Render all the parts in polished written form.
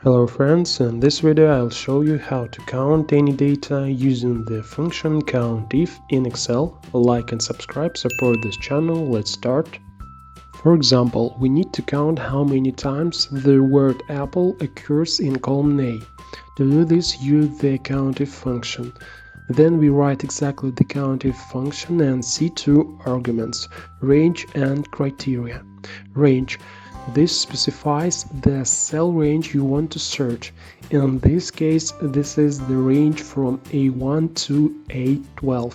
Hello friends, in this video I'll show you how to count any data using the function Countif in Excel. Like and subscribe, support this channel, let's start. For example, we need to count how many times the word apple occurs in column A. To do this, use the Countif function. Then we write exactly the Countif function and see two arguments, range and criteria. Range. This specifies the cell range you want to search. In this case, this is the range from A1 to A12.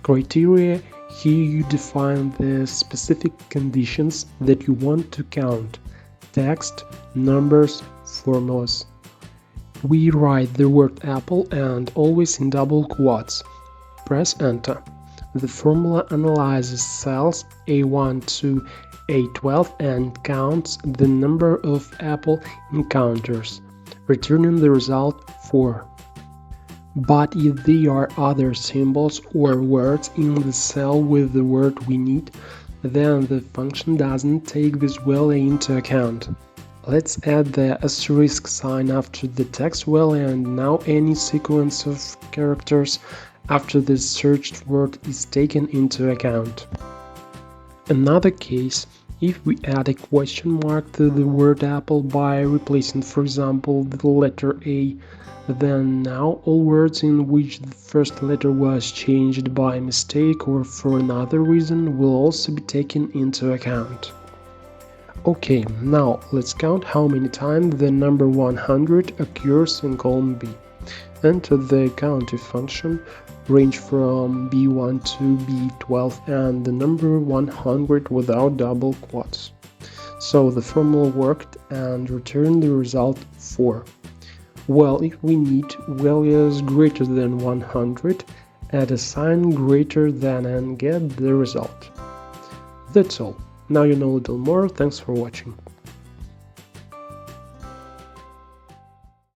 Criteria. Here you define the specific conditions that you want to count. Text, numbers, formulas. We write the word apple and always in double quotes. Press enter. The formula analyzes cells A1 to A12 and counts the number of apple encounters, returning the result 4. But if there are other symbols or words in the cell with the word we need, then the function doesn't take this value into account. Let's add the asterisk sign after the text value, and now any sequence of characters after the searched word is taken into account. Another case, if we add a question mark to the word apple by replacing, for example, the letter A, then now all words in which the first letter was changed by mistake or for another reason will also be taken into account. Okay, now let's count how many times the number 100 occurs in column B. Enter the Countif function, range from B1 to B12 and the number 100 without double quotes. So the formula worked and returned the result 4. Well, if we need values greater than 100, add a sign greater than and get the result. That's all. Now you know a little more. Thanks for watching.